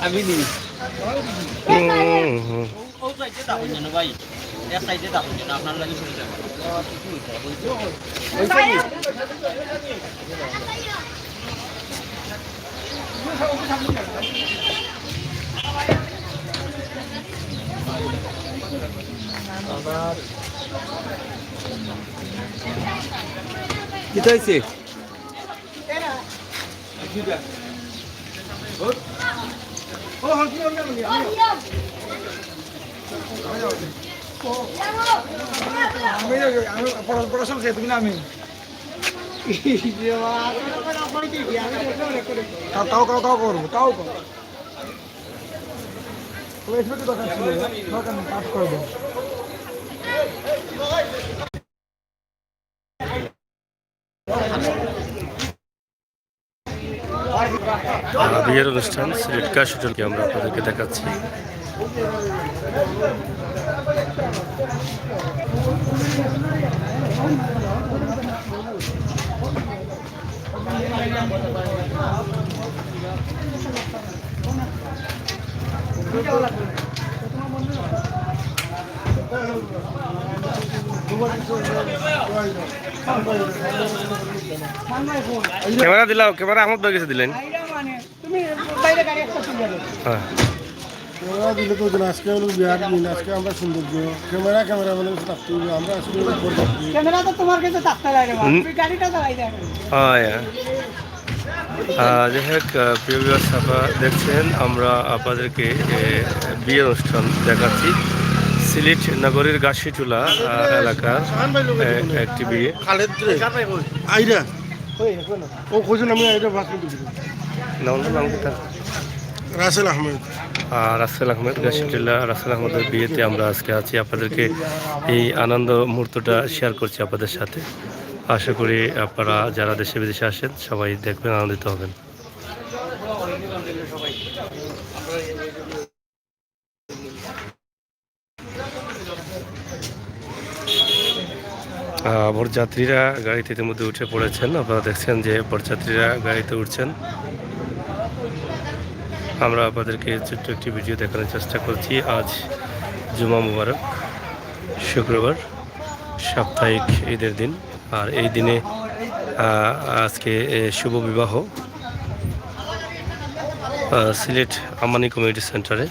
আমি নি ও সাইডে দাও জানো ভাই এক সাইডে দাও জানো আপনার লাগি শুরু যাবে ওই সাইডে আবার কি হইছে ও হল কি হল আমি পড়াশোনা খেয়ে তুমি না আমি তাও করবো তাও করবো দরকার ছিল দরকার নেই কাজ করবো বিয়ের অনুষ্ঠান সিলেট কাশ হোটেলকে আমরা আপনাদেরকে দেখাচ্ছি। ক্যামেরা দিলাও, ক্যামেরা আহমদ ভাই কাছে দিলেন। হ্যাঁ দিলে তো আজকে হলো বিহার দিন, আজকে আমরা সৌন্দর্য ক্যামেরা মানে থাকতে হবে, আমরা আসলে ক্যামেরা তো তোমার কাছে থাকতে লাগে, তুমি গাড়িটা চালাই দেখ। হ্যাঁ যাই হোক প্রিয় ভিউয়ার্স, আপনারা দেখছেন আমরা আপনাদেরকে বিয়ের অনুষ্ঠান দেখাচ্ছি সিলেট নগরীর গাছিটুলা এলাকার একটি বিয়ে। আইরা ও খোঁজুন, আমি আইরা ভাগ করে দিচ্ছি। রাসেল আহমেদ। রাসেল আহমেদ, গাছিটুলা রাসেল আহমেদের বিয়েতে আমরা আজকে আছি। আপনাদেরকে এই আনন্দ মুহূর্তটা শেয়ার করছি আপনাদের সাথে। আশা করি আপনারা যারা দেশে বিদেশে আসেন সবাই দেখবেন, আনন্দিত হবেন। বরযাত্রীরা গাড়িতে ইতিমধ্যে উঠে পড়েছেন। আপনারা দেখছেন যে বরযাত্রীরা গাড়িতে উঠছেন। আমরা আপনাদেরকে ছোট্ট একটি ভিডিও দেখানোর চেষ্টা করছি। আজ জুমা মুবারক, শুক্রবার, সাপ্তাহিক ঈদের দিন। আর এই দিনে আজকে শুভ বিবাহ সিলেট আম্বানি কমিউনিটি সেন্টারে।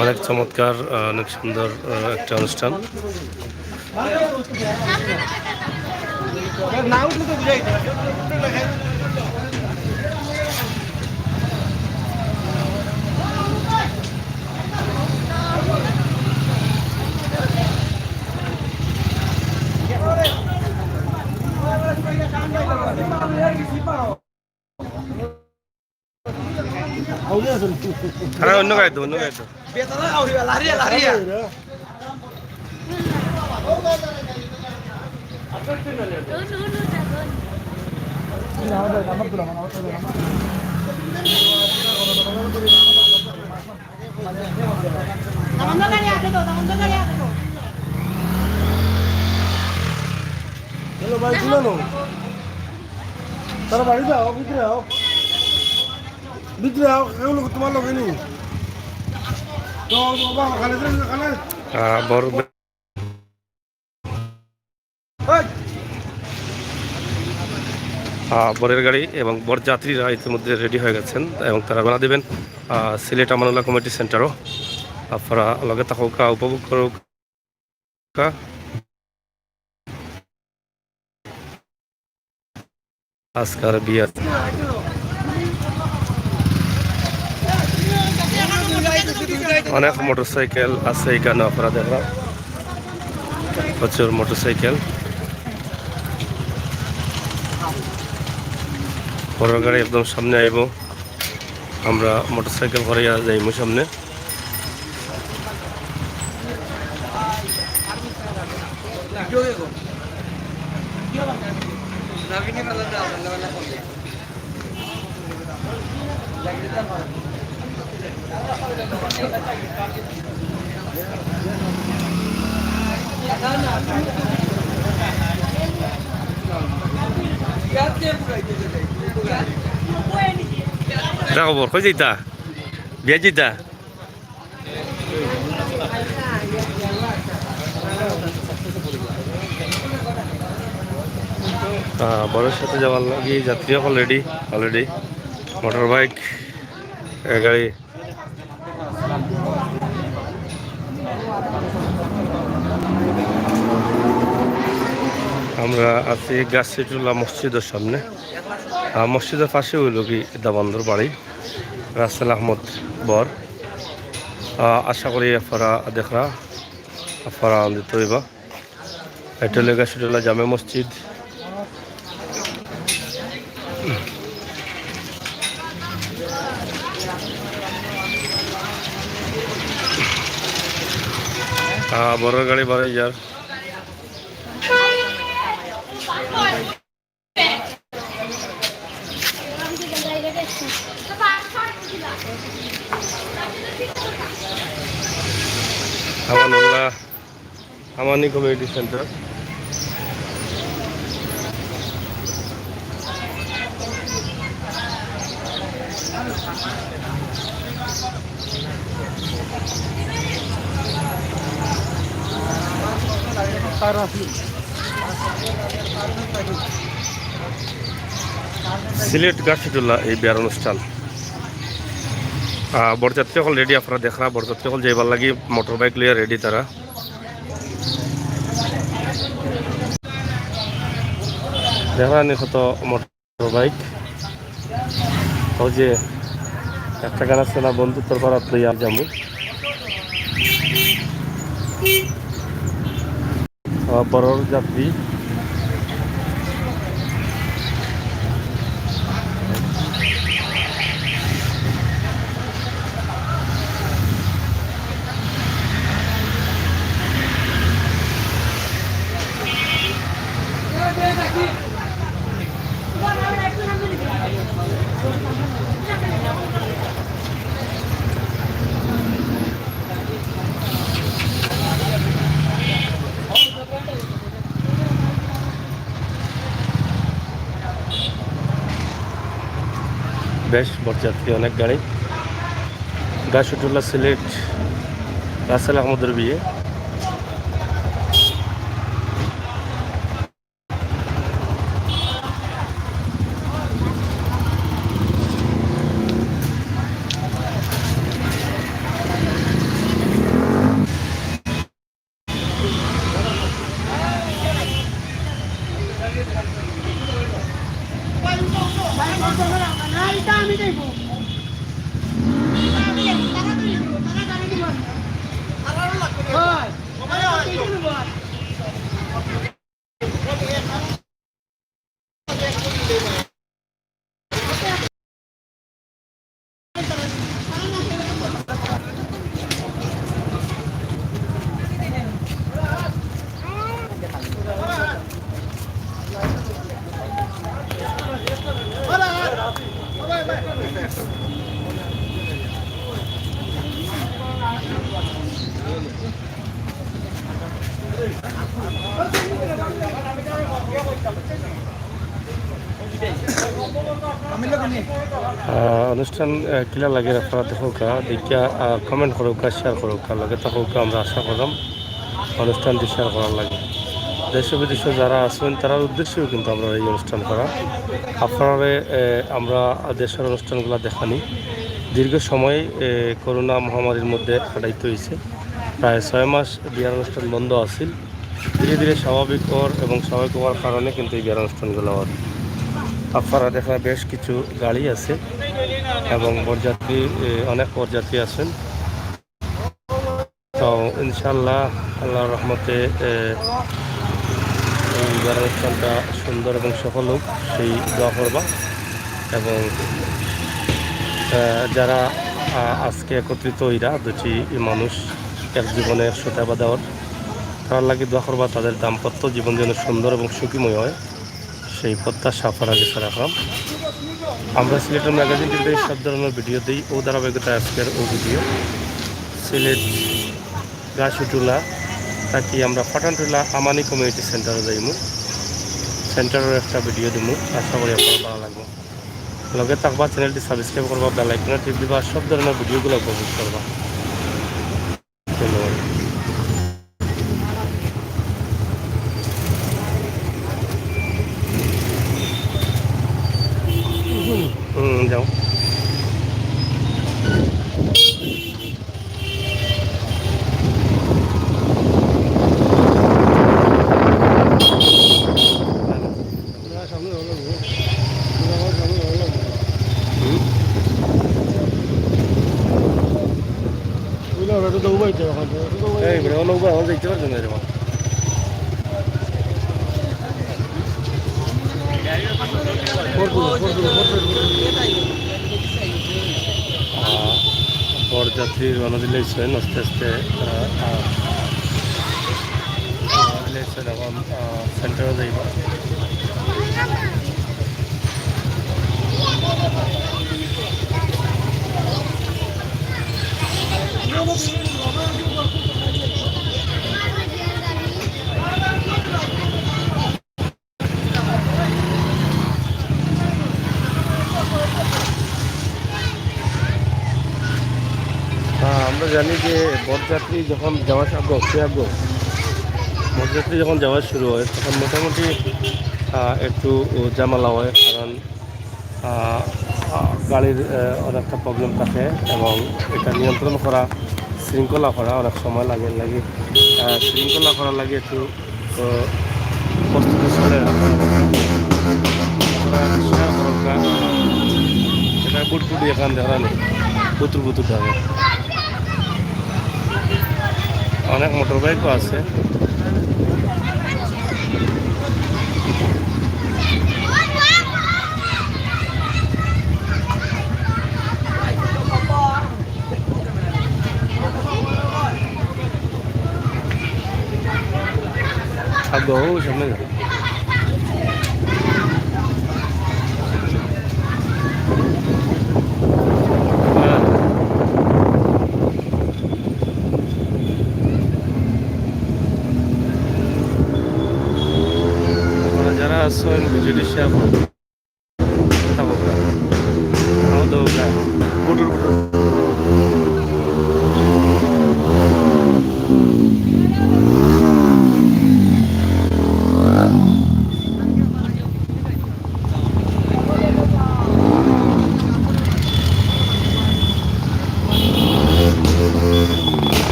অনেক চমৎকার, অনেক সুন্দর একটা অনুষ্ঠান। অন্য গাড়ি তো, অন্য গাড়ি তো। হ্যালো ভাই, শুনো তারা বাড়ি যাও, ভিতরে আও, ভিতরে আও, এগুলো তোমার লোক নেই তো বড় বরের গাড়ি এবং বরযাত্রীরা ইতিমধ্যে রেডি হয়ে গেছেন এবং তারা রওনা দেবেন সিলেট আমানুল্লাহ কমিউনিটি সেন্টারও। আপনারা লগে থাকুকা, উপভোগ করুক আজকার বিয়ে। অনেক মোটরসাইকেল আছে এখানে, আপনারা দেখলাম প্রচুর মোটরসাইকেল। বড় গাড়ি একদম সামনে আইব, আমরা মোটরসাইকেল ভরে যাইব সামনে। যা খবর কই যাইতা বিয়া যাইতা বড়ের সাথে যাওয়ার লাগে যাত্রী অলরেডি মোটর বাইক গাড়ি আমরা আছি গাছসিটুল্লাহ মসজিদের সামনে মসজিদের পাশে হইল কি দাবান্ধর বাড়ি রাসেল আহমদ বর আশা করি আপনারা দেখরা আপনারা আনন্দিত হইবা এটা হলো গাছসিটুল্লাহ জামে মসজিদ বড় গাড়ি বাড়ি যার আমানি কমিউনিটি সেন্টার সিলেট গাছসিটুল্লাহ এই বিয়ার অনুষ্ঠান বরযাত্রী সকল রেডি আপনারা দেখরা বরযাত্রী সকল যাইবার লাগি মোটর বাইক লিয়া রেডি তারা দেখা নি কত মোটর বাইক ও যে একটা গান আছে না বন্ধুত্বর পাড়াত লইয়া যাবো বড় যাত্রী বেশ বরযাত্রী অনেক গাড়ি গাছসিটুল্লাহ সিলেট রাসেল আহমদের বিয়ে অনুষ্ঠান কিলা লাগে আপনারা দেখোকা দেখিয়া কমেন্ট করোকা শেয়ার করোকা লগে থাকুকা আমরা আশা করলাম অনুষ্ঠানটি শেয়ার করার লাগে দেশ বিদেশে যারা আছেন তার উদ্দেশ্যেও কিন্তু আমরা এই অনুষ্ঠান করা আপনারা আমরা দেশের অনুষ্ঠানগুলো দেখানি দীর্ঘ সময় করোনা মহামারীর মধ্যে কাটাইতে হয়েছে প্রায় 6 মাস বিয়ার অনুষ্ঠান বন্ধ আছিল ধীরে ধীরে স্বাভাবিক হওয়ার কারণে কিন্তু এই বিয়ার অনুষ্ঠানগুলো হয় আপনারা দেখা বেশ কিছু গাড়ি আছে এবং বরযাত্রী অনেক বরযাত্রী আছেন তো ইনশাল্লাহ আল্লাহর রহমতে এই বিয়ার অনুষ্ঠানটা সুন্দর এবং সফল হোক সেই দোয়া করবা এবং যারা আজকে একত্রিত হইরা দুটি মানুষ এক জীবনে একশোটা দেওয়ার তার লাগে দোয়া করবা তাদের দাম্পত্য জীবন যেন সুন্দর এবং সুখীময় হয় সেই প্রত্যাশা আপনারা কাছে রাখলাম আমরা সিলেটের ম্যাগাজিন টিভিতে সব ধরনের ভিডিও দিই, ও ধারাবাহিকতা আজকের ও ভিডিও সিলেট গাছুটুলা তাকি আমরা পাঠানটুলা আমানি কমিউনিটি সেন্টারে যাইমু, সেন্টারের একটা ভিডিও দিমু, আশা করি আপনার ভালো লাগবে। লগে থাকবা, চ্যানেলটি সাবস্ক্রাইব করবা, বেল আইকনে টিপ দিবা, সব ধরনের ভিডিওগুলো উপভোগ করবা। ধন্যবাদ। যাও সামনে ভালো লাগবে, সামনে ভালো লাগবে। বুঝলাম, এটা তো উবাইতে ওখান থেকে, এই বড় লোক আমার দেখতে পারছেন না রে বাবা। বরযাত্রী রওনা দিলেছেন আস্তে আস্তে, দিলেছেন এখন সেন্টারে যাইব। আমরা জানি যে বরযাত্রী যখন যাওয়া বরযাত্রী যখন যাওয়া শুরু হয় তখন মোটামুটি একটু ঝামেলা হয়, কারণ গাড়ির অনেকটা প্রবলেম থাকে এবং এটা নিয়ন্ত্রণ করা, শৃঙ্খলা করা অনেক সময় লাগে। শৃঙ্খলা করার লাগে একটু প্রস্তুতি করে এটা বুটপুটি এখান দেখা নেই, বুতুর থাকে। অনেক মোটর বাইকও আছে। থাকবো সামনে যারা আছেন ভিডিওটি শেয়ার করুন।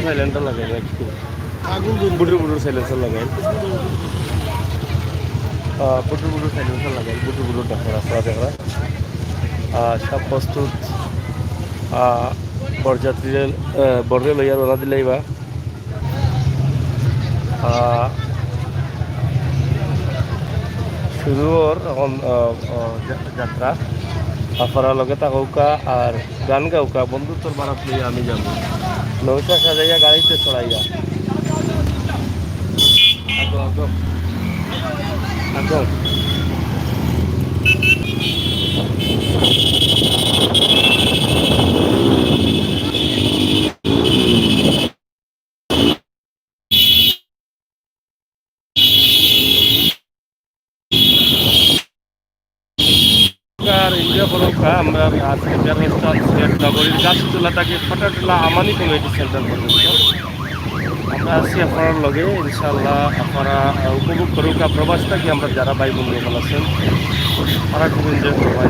সাইলেন্সার লাগাই একটু, বুটুর সাইলেন্সার লাগাই, বুটুর সাইলেন্সার লাগাই, বুটুর দেখা সব প্রস্তুত। বরযাত্রীরা বর্রে লইয়া রওনা দিলেই বা শুরু ওর এখন যাত্রা। আপনারা লগে থাকুকা আর গান গাউকা, বন্ধুত্বর বারাত লইয়া আমি যাব, নৌকা সাজাইয়া গাড়িতে চড়াইয়া আগো এনজয় করুকা। আমরা আজকে সিলেট নগরীর গাছতলা থেকে ফটাটুলা আমানি কমিউনিটি সেন্টার পর্যন্ত আমরা আছি আপনার লগে। ইনশাআল্লাহ আপনারা উপভোগ করুকা প্রবাস থাকি আমরা যারা ভাই বন্ধু এখন আছেন তারা খুব এনজয় করবাই।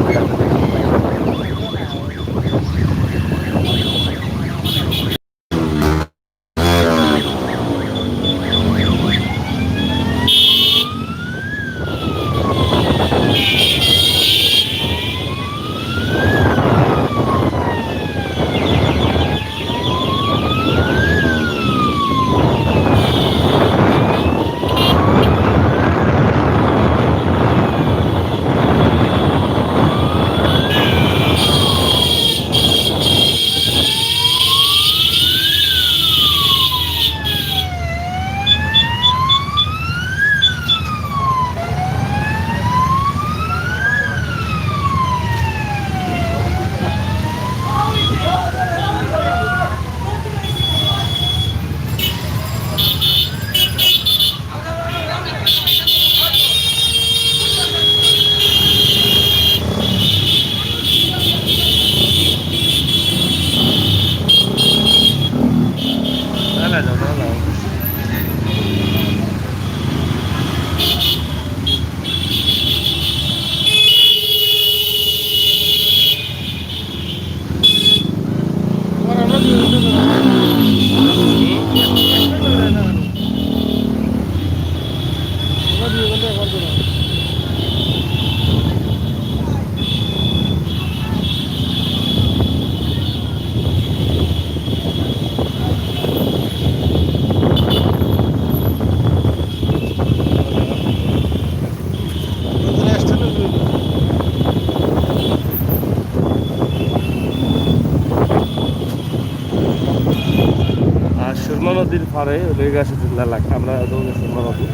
নদীর পাড়ে রেগাসুতুল এলাকা আমরা দৌড়েছি নদী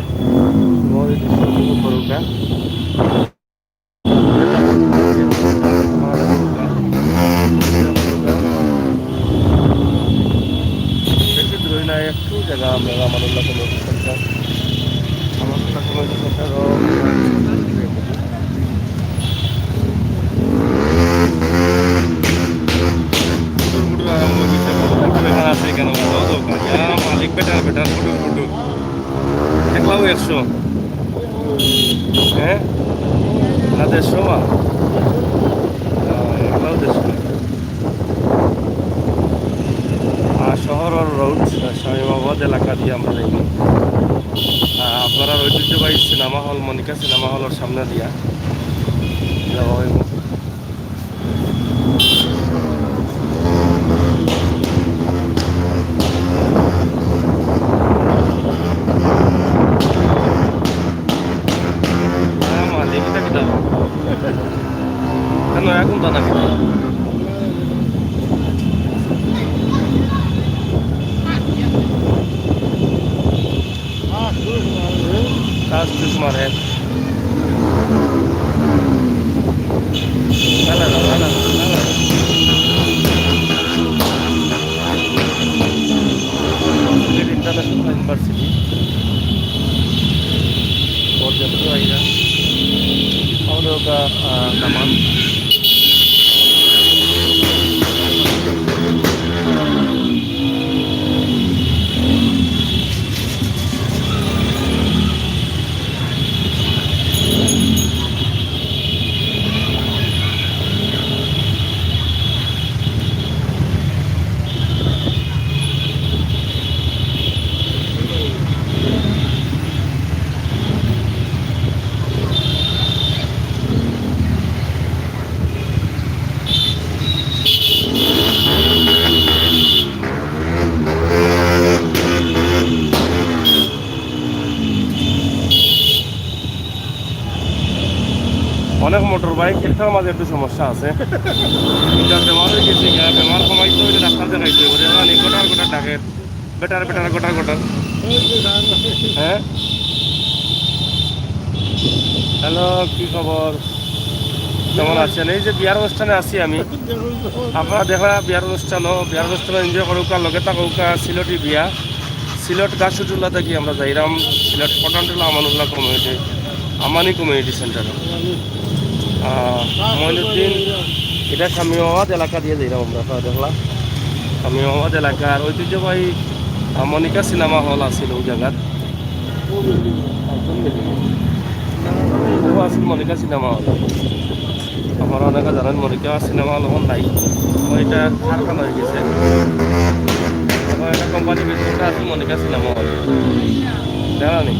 নদীর দৃশ্য উপভোগ করুকা বেশি দূরই নাই একটু জায়গা আমরা Amanullah community centre Amanullah community centre আছে কেন মালিক বেটার বেটার ফুটুর ফুটুর একলাও 100 হ্যাঁ না 150 বা একলাও 150 আর শহর রোড শামীমাবাদ এলাকা দিয়ে আমরা যাই আপনারা ঐতিহ্যবাহী সিনেমা হল মনিকা সিনেমা হলের সামনে দিয়া যাওয়া হইব কেন এখন তো নাকি কাজ তোমার হ্যাঁ ইন্টারন্যাশনাল ইউনিভার্সিটি পর্যাপ্ত আইয়া আমাদের কামান অনেক মোটর বাইক এটার মাঝে একটু সমস্যা আছে বেমার হয়ে গেছে বেমার কমাইতে হইলে ডাক্তার দেখাইতে হবে গোটার গোটার ডাকে বেটার বেটার গোটার গোটার হ্যাঁ হ্যালো কি খবর কেমন আছেন এই যে বিয়ার অনুষ্ঠানে আছি আমি আপনারা দেখা বিয়ার অনুষ্ঠানে এনজয় করুকা লগে থাকুকা সিলটি বিয়া সিলট গাছুটুল্লা থেকে আমরা যাইরাম সিলট পটানটুলা আমানুল্লাহ কমিউনিটি আমানি কমিউনিটি সেন্টারে মইনুদ্দিন এটা শামীমাবাদ এলাকা দিয়ে যাইরাম আমরা দেখলাম শামীমাবাদ এলাকার ঐতিহ্যবাহী মনিকা সিনেমা হল আছিল ওই জায়গার আছিল মনিকা সিনেমা হল আপনারা অনেকে জানেন মনিকা সিনেমা হল এখন নাই এটা কারখানা হয়ে গেছে একটা কোম্পানি ভিতরটা আছে মনিকা সিনেমা হল জানা নেই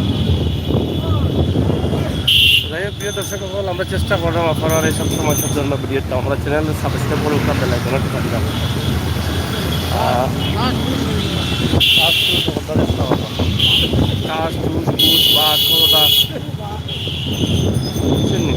যাই হোক প্রিয় দর্শক সকল আমরা চেষ্টা করলাম আপনারা এই সব সমস্যার জন্য ভিডিওটা আমরা চ্যানেলে সাবস্ক্রাইব করে উঠতে বেলা কোনো কিছু দিলাম কাজ টুস বুট বাস খোদা চিনি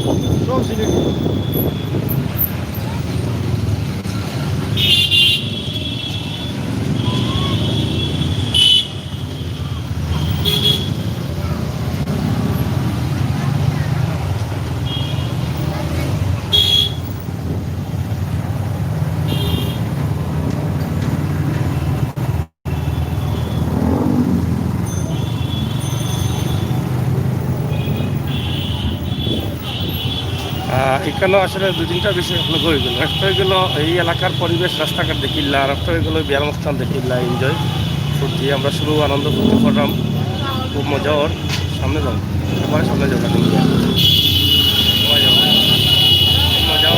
এখানে আসলে দুই তিনটা বিষয় হয়ে গেল একটা হয়ে গেল এই এলাকার পরিবেশ রাস্তাঘাট দেখিল্লা আর একটা হয়ে গেল বিয়ার অনুষ্ঠান দেখিল্লা এনজয় ফুর্তি আমরা শুরু আনন্দ ফুর্তি করলাম খুব মজা ওর সামনে যাও এবারে সামনে যাবো মজা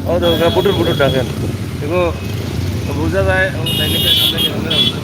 ও তো বুটুর বুটুর ডাকেন এগুলো বোঝা যায় সামনে যাও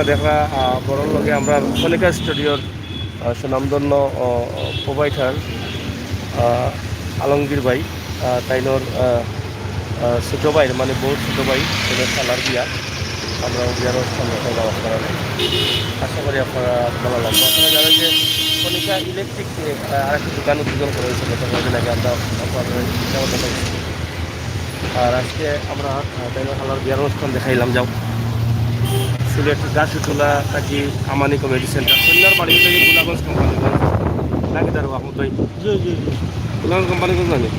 দেখা বড়র লগে আমরা কনিকা স্টুডিওর সুনামধন্য প্রোভাইডার আলমগীর ভাই তাইনোর ছোটো ভাই মানে বহু ছোটো ভাই ছেলের খেলার বিয়া আমরা বিয়ার অনুষ্ঠান দেখাইলাম আপনারা আশা করি আপনারা ভালো লাগবে আপনারা জানেন যে কনিকা ইলেকট্রিক আরেকটি দোকান উদ্বোধন করা হয়েছে গত কয়েকদিন আগে আমরা আপনাদের আর আজকে আমরা তাইনোর খেলার বিয়ার অনুষ্ঠান দেখাইলাম যাও সিলেট গাছুটুলা থাকি আমানি কমিউনিটি সেন্টার কন্যার বাড়ি থেকে গোলাগঞ্জ কোম্পানিগঞ্জ নাকি তার আহমদ ভাই জি জি জি গোলাগঞ্জ কোম্পানিগঞ্জ নাকি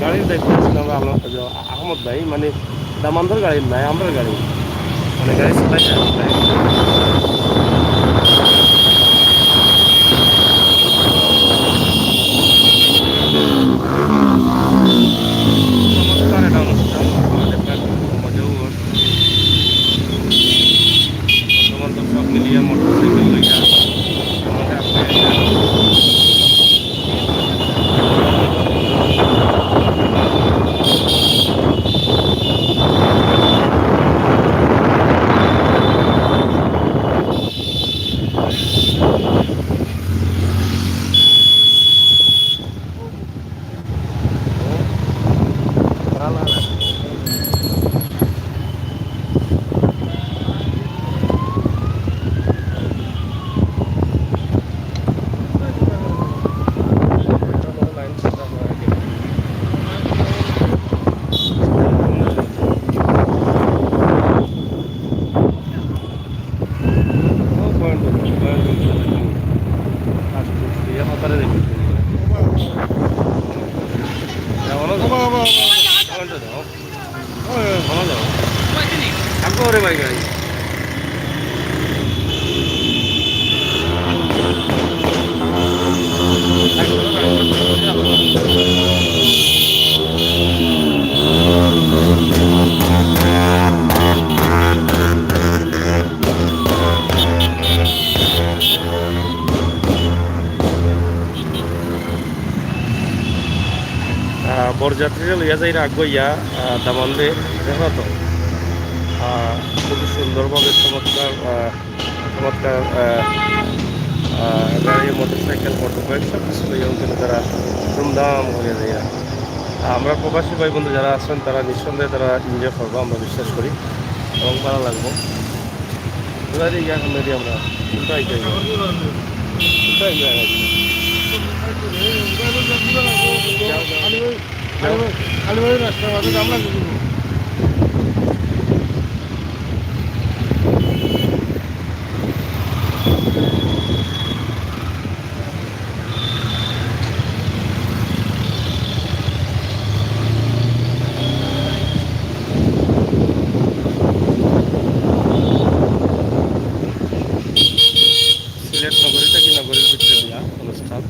গাড়ির দায়িত্ব ছিল আমরা আহমদ ভাই মানে দামান্তর গাড়ির নাই আমরা গাড়ি মানে গাড়ি চালাই চমৎকার একটা অনুষ্ঠান আমাদের মজাও বর্তমান তো সব মিলিয়ে মোটরসাইকেল লইয়া আমাদের রে ভাই গাড়ি বরযাত্রীরা লইয়া যাই আগুইয়া দামান্দে দেখো তো খুবই সুন্দরভাবে চমৎকার চমৎকার গাড়ি মোটরসাইকেল মোটরবাইক সব কিছু লইয়া কিন্তু তারা ধুমধাম হয়ে যায় আমরা প্রবাসী ভাই বন্ধু যারা আছেন তারা নিঃসন্দেহে তারা এনজয় করবো আমরা বিশ্বাস করি এবং ভালো লাগবো ইয়া মেরি আমরা কোনটাই যাই কোনটাই যাই আলিবাড়ি রাস্তার মাঝে আমরা সিলেট নগরী থেকে নগরীর ভিতরে দেওয়া অনুষ্ঠান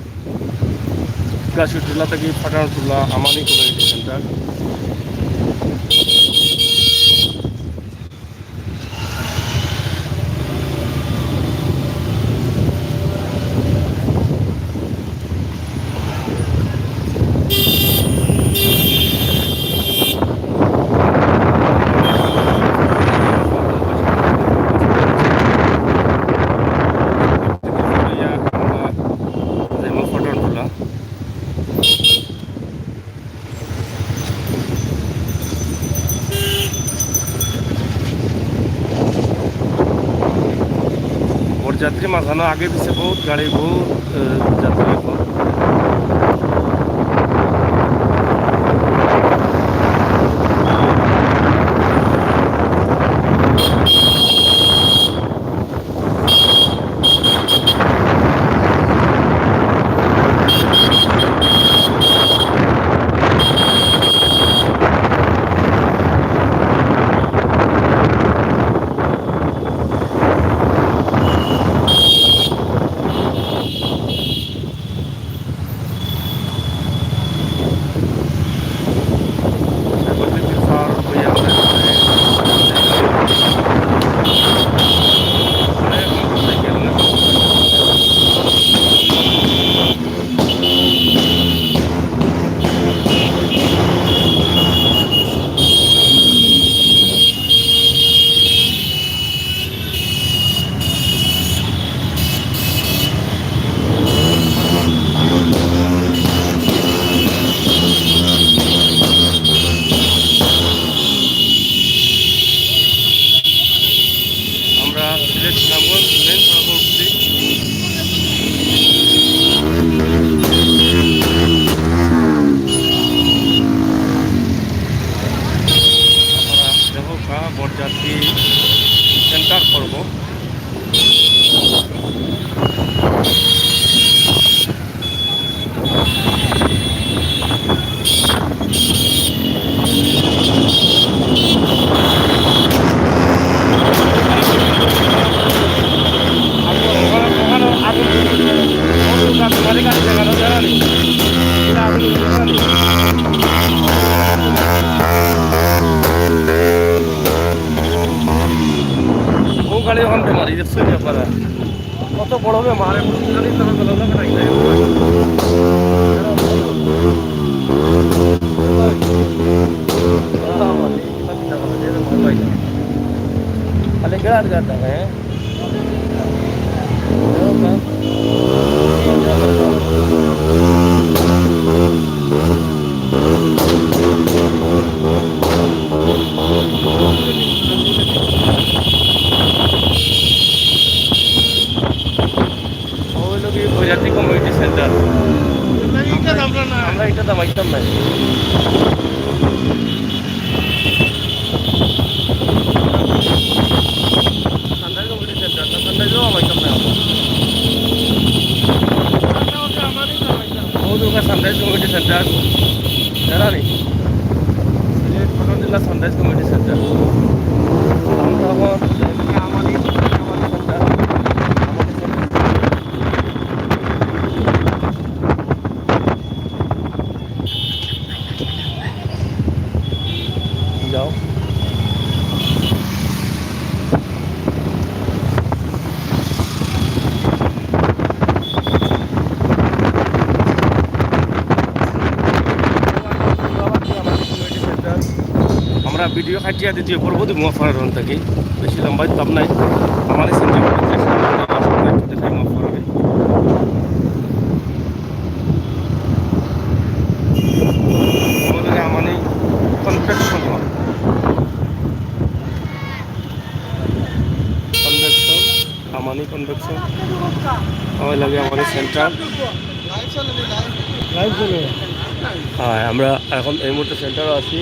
গাছুটুলা থেকে ফাটানটুলা আমানি কমিউনিটি সেন্টার যাত্রী মাঝানো আগে পিছে বহুত গাড়ি বহুত যাত্রী এখন বরযাত্রী সেন্টার করব। ও গাড়ি ওখান থেকে মারি দেখছো আপনারা কত বড় হবে মারে গাড়ি তখন গেল না খালি গাড় গাড়া হ্যাঁ বরযাত্রী কমিউনিটি সেন্টার আমরা এটা দাম একদম নাই সানরাইজ কমিউনিটি সেন্টার না সানরাইজও আমাইতাম না আমরা সানরাইজ কমিউনিটি সেন্টার জানা নেই সিলেট পাটন জেলা সানরাইজ কমিউনিটি সেন্টার আমরা আমাদের সেন্টার যাও আমরা ভিডিও খাটিয়া দ্বিতীয় পর্ব দিব আপনার থাকি বেশি লম্বা দাম নাই আমার সেন্টার দেখাই আপনার মানে কনভেকশন হয় কনভেকশন আমানি কনভেকশন আমার লাগে আমাদের সেন্টার হ্যাঁ আমরা এখন এই মুহূর্তে সেন্টারও আছি